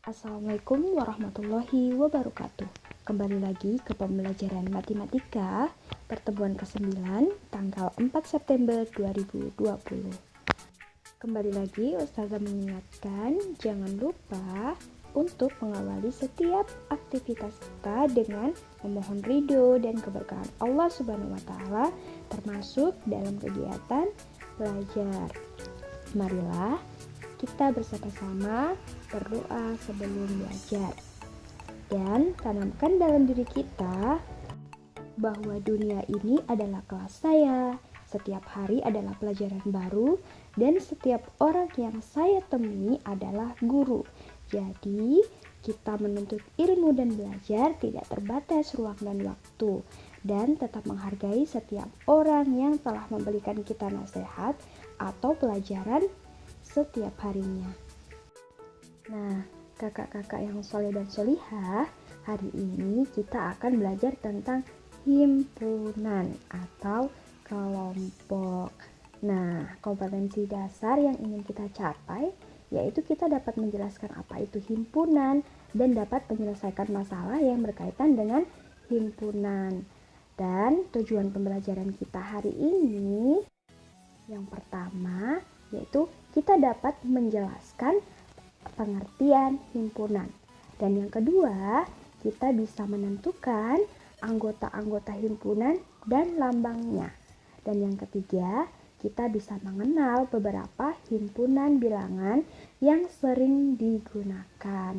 Assalamualaikum warahmatullahi wabarakatuh. Kembali lagi ke pembelajaran matematika pertemuan ke-9 tanggal 4 September 2020. Kembali lagi Ustazah mengingatkan jangan lupa untuk mengawali setiap aktivitas kita dengan memohon ridho dan keberkahan Allah Subhanahu wa taala termasuk dalam kegiatan belajar. Marilah kita bersama-sama berdoa sebelum belajar dan tanamkan dalam diri kita bahwa dunia ini adalah kelas saya. Setiap hari adalah pelajaran baru dan setiap orang yang saya temui adalah guru. Jadi kita menuntut ilmu dan belajar tidak terbatas ruang dan waktu dan tetap menghargai setiap orang yang telah memberikan kita nasihat atau pelajaran setiap harinya. Nah, kakak-kakak yang soleh dan solihah, hari ini kita akan belajar tentang himpunan atau kelompok. Nah, kompetensi dasar yang ingin kita capai yaitu kita dapat menjelaskan apa itu himpunan dan dapat menyelesaikan masalah yang berkaitan dengan himpunan. Dan tujuan pembelajaran kita hari ini yang pertama yaitu kita dapat menjelaskan pengertian himpunan. Dan yang kedua, kita bisa menentukan anggota-anggota himpunan dan lambangnya. Dan yang ketiga, kita bisa mengenal beberapa himpunan bilangan yang sering digunakan.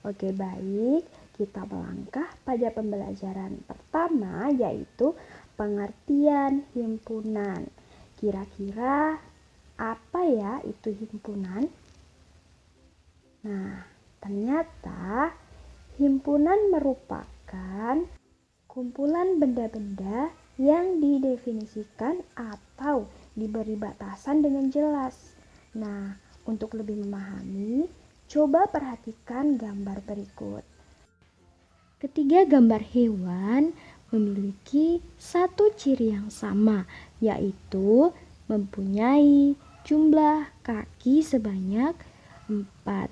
Oke, baik, kita melangkah pada pembelajaran pertama yaitu pengertian himpunan. Kira-kira apa ya itu himpunan? Nah, ternyata himpunan merupakan kumpulan benda-benda yang didefinisikan atau diberi batasan dengan jelas. Nah, untuk lebih memahami, coba perhatikan gambar berikut. Ketiga gambar hewan memiliki satu ciri yang sama, yaitu mempunyai jumlah kaki sebanyak 4,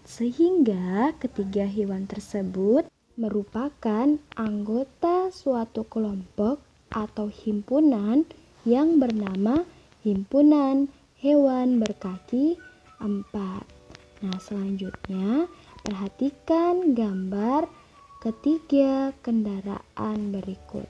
sehingga ketiga hewan tersebut merupakan anggota suatu kelompok atau himpunan yang bernama himpunan hewan berkaki 4. Nah, selanjutnya perhatikan gambar ketiga kendaraan berikut.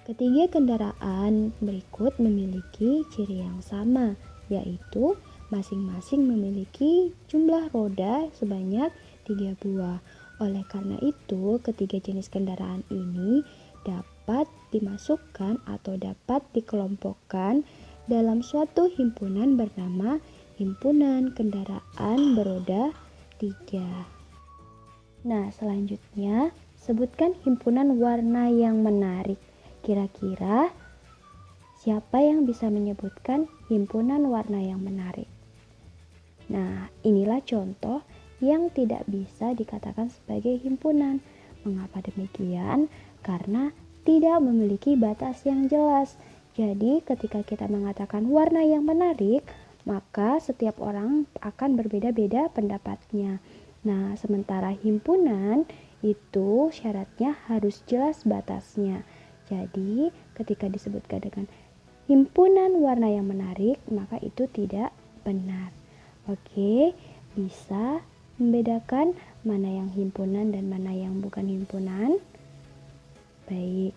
Ketiga kendaraan berikut memiliki ciri yang sama, yaitu masing-masing memiliki jumlah roda sebanyak 3 buah. Oleh karena itu, ketiga jenis kendaraan ini dapat dimasukkan atau dapat dikelompokkan dalam suatu himpunan bernama himpunan kendaraan beroda 3. Nah, selanjutnya sebutkan himpunan warna yang menarik. Kira-kira siapa yang bisa menyebutkan himpunan warna yang menarik? Nah, inilah contoh yang tidak bisa dikatakan sebagai himpunan. Mengapa demikian? Karena tidak memiliki batas yang jelas. Jadi, ketika kita mengatakan warna yang menarik, maka setiap orang akan berbeda-beda pendapatnya. Nah, sementara himpunan itu syaratnya harus jelas batasnya. Jadi, ketika disebutkan dengan himpunan warna yang menarik, maka itu tidak benar. Oke, bisa membedakan mana yang himpunan dan mana yang bukan himpunan? Baik,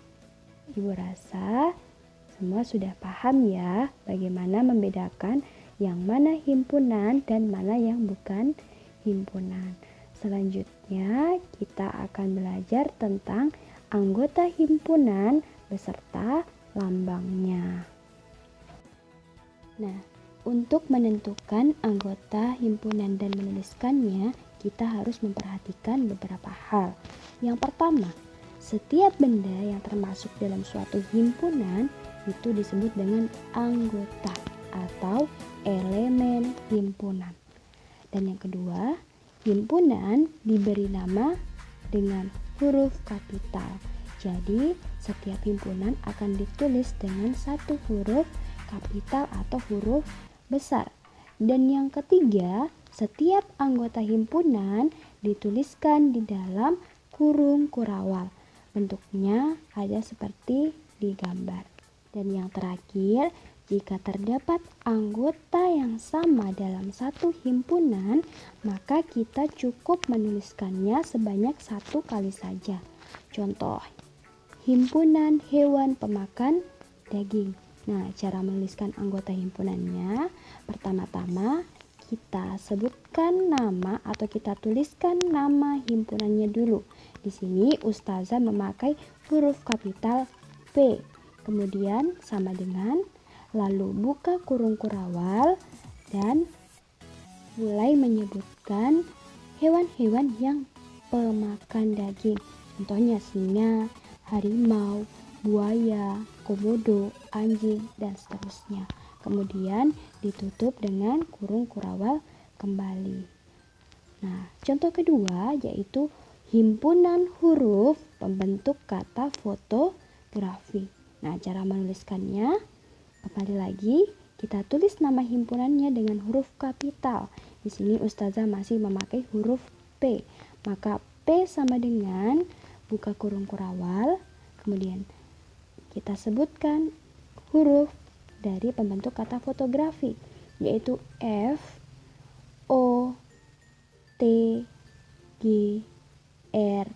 Ibu rasa semua sudah paham ya bagaimana membedakan yang mana himpunan dan mana yang bukan himpunan. Selanjutnya, kita akan belajar tentang anggota himpunan beserta lambangnya. Nah, untuk menentukan anggota himpunan dan menuliskannya, kita harus memperhatikan beberapa hal. Yang pertama, setiap benda yang termasuk dalam suatu himpunan itu disebut dengan anggota atau elemen himpunan. Dan yang kedua, himpunan diberi nama dengan huruf kapital. Jadi, setiap himpunan akan ditulis dengan satu huruf kapital atau huruf besar. Dan yang ketiga, setiap anggota himpunan dituliskan di dalam kurung kurawal. Bentuknya ada seperti di gambar. Dan yang terakhir, jika terdapat anggota yang sama dalam satu himpunan, maka kita cukup menuliskannya sebanyak satu kali saja. Contoh, himpunan hewan pemakan daging. Nah, cara menuliskan anggota himpunannya, pertama-tama kita sebutkan nama atau kita tuliskan nama himpunannya dulu. Di sini Ustazah memakai huruf kapital P. Kemudian sama dengan, lalu buka kurung kurawal dan mulai menyebutkan hewan-hewan yang pemakan daging. Contohnya singa, harimau, buaya, komodo, anjing, dan seterusnya. Kemudian ditutup dengan kurung kurawal kembali. Nah, contoh kedua yaitu himpunan huruf pembentuk kata fotografi. Nah, cara menuliskannya, kembali lagi, kita tulis nama himpunannya dengan huruf kapital. Di sini Ustazah masih memakai huruf P. Maka P sama dengan buka kurung kurawal, kemudian kita sebutkan huruf dari pembentuk kata fotografi, yaitu F, O, T, G, R,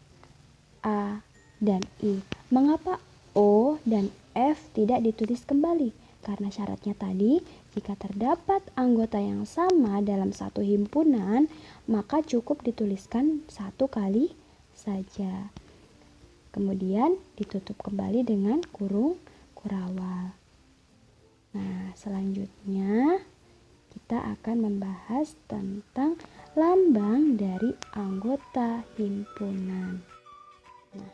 A, dan I. Mengapa O dan F tidak ditulis kembali? Karena syaratnya tadi, jika terdapat anggota yang sama dalam satu himpunan, maka cukup dituliskan satu kali saja. Kemudian ditutup kembali dengan kurung kurawal. Nah, selanjutnya kita akan membahas tentang lambang dari anggota himpunan. Nah,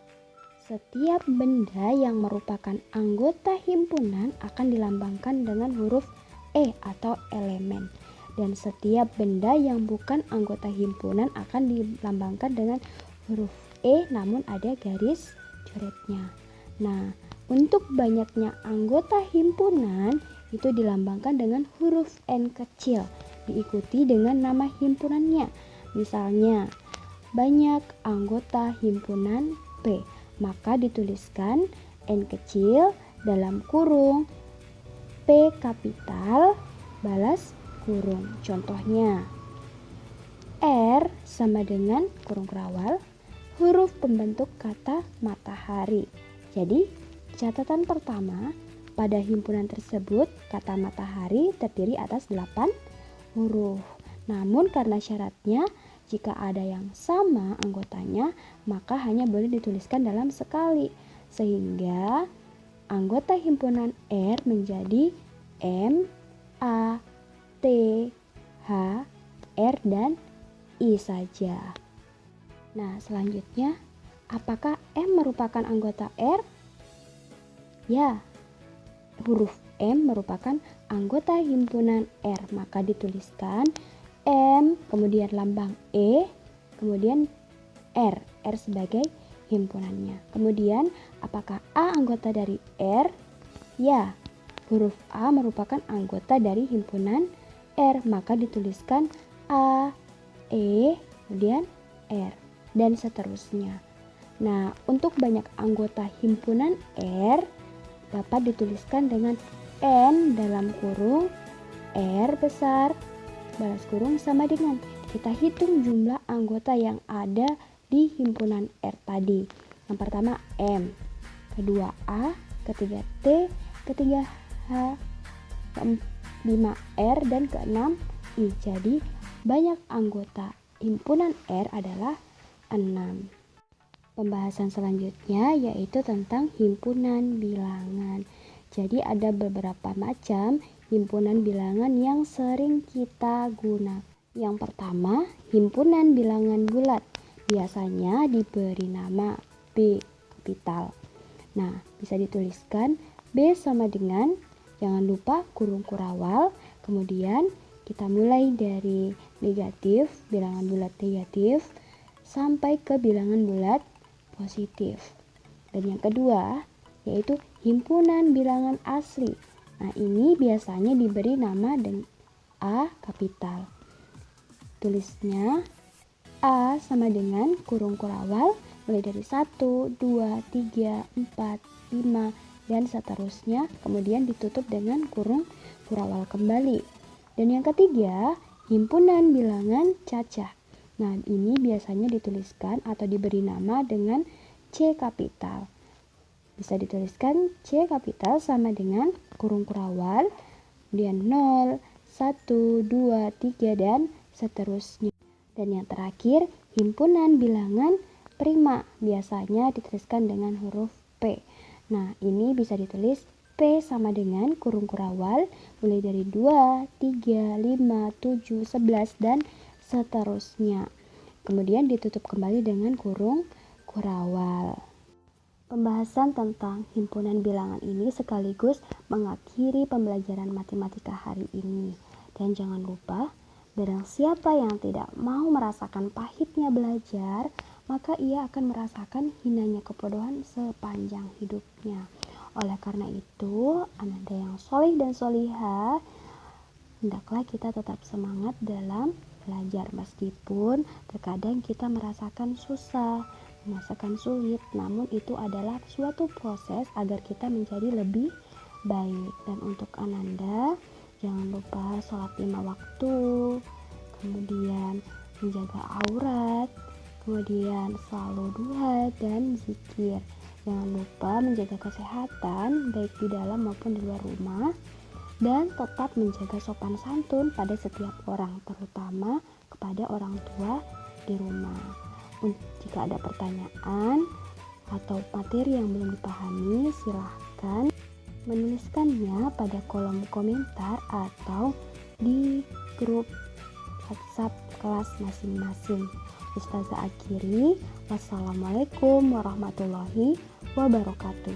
setiap benda yang merupakan anggota himpunan akan dilambangkan dengan huruf E atau elemen. Dan setiap benda yang bukan anggota himpunan akan dilambangkan dengan huruf E namun ada garis coretnya. Nah, untuk banyaknya anggota himpunan itu dilambangkan dengan huruf N kecil, diikuti dengan nama himpunannya. Misalnya, banyak anggota himpunan P, maka dituliskan N kecil dalam kurung P kapital balas kurung. Contohnya, R sama dengan kurung kurawal huruf pembentuk kata matahari. Jadi, catatan pertama, pada himpunan tersebut kata matahari terdiri atas 8 huruf. Namun karena syaratnya jika ada yang sama anggotanya, maka hanya boleh dituliskan dalam sekali. Sehingga anggota himpunan R menjadi M, A, T, H, R, dan I saja. Nah, selanjutnya, apakah M merupakan anggota R? Ya, huruf M merupakan anggota himpunan R, maka dituliskan M, kemudian lambang E, kemudian R sebagai himpunannya. Kemudian, apakah A anggota dari R? Ya, huruf A merupakan anggota dari himpunan R, maka dituliskan A, E, kemudian R, dan seterusnya. Nah, untuk banyak anggota himpunan R dapat dituliskan dengan N dalam kurung R besar balas kurung sama dengan kita hitung jumlah anggota yang ada di himpunan R tadi. Yang pertama M, kedua A, ketiga T, ketiga H, kelima R, dan keenam I. Jadi banyak anggota himpunan R adalah 6. Pembahasan selanjutnya yaitu tentang himpunan bilangan. Jadi ada beberapa macam himpunan bilangan yang sering kita gunakan. Yang pertama, himpunan bilangan bulat. Biasanya diberi nama B kapital. Nah, bisa dituliskan B sama dengan, jangan lupa kurung kurawal, kemudian kita mulai dari negatif, bilangan bulat negatif, sampai ke bilangan bulat positif. Dan yang kedua, yaitu himpunan bilangan asli. Nah, ini biasanya diberi nama dengan A kapital. Tulisnya A sama dengan kurung kurawal mulai dari 1, 2, 3, 4, 5, dan seterusnya, kemudian ditutup dengan kurung kurawal kembali. Dan yang ketiga, himpunan bilangan cacah. Nah, ini biasanya dituliskan atau diberi nama dengan C kapital. Bisa dituliskan C kapital sama dengan kurung kurawal, kemudian 0, 1, 2, 3, dan seterusnya. Dan yang terakhir, himpunan bilangan prima, biasanya dituliskan dengan huruf P. Nah, ini bisa ditulis P sama dengan kurung kurawal mulai dari 2, 3, 5, 7, 11, dan seterusnya. Kemudian ditutup kembali dengan kurung kurawal. Pembahasan tentang himpunan bilangan ini sekaligus mengakhiri pembelajaran matematika hari ini. Dan jangan lupa, barang siapa yang tidak mau merasakan pahitnya belajar, maka ia akan merasakan hinanya kebodohan sepanjang hidupnya. Oleh karena itu, Ananda yang soleh dan solihah, hendaklah kita tetap semangat dalam belajar meskipun terkadang kita merasakan susah, merasakan sulit, namun itu adalah suatu proses agar kita menjadi lebih baik. Dan untuk Ananda, jangan lupa sholat 5 waktu, kemudian menjaga aurat, kemudian selalu duha dan zikir. Jangan lupa menjaga kesehatan baik di dalam maupun di luar rumah, dan tetap menjaga sopan santun pada setiap orang, terutama kepada orang tua di rumah. Jika ada pertanyaan atau materi yang belum dipahami, silahkan menuliskannya pada kolom komentar atau di grup WhatsApp kelas masing-masing. Ustazah akhiri, wassalamualaikum warahmatullahi wabarakatuh.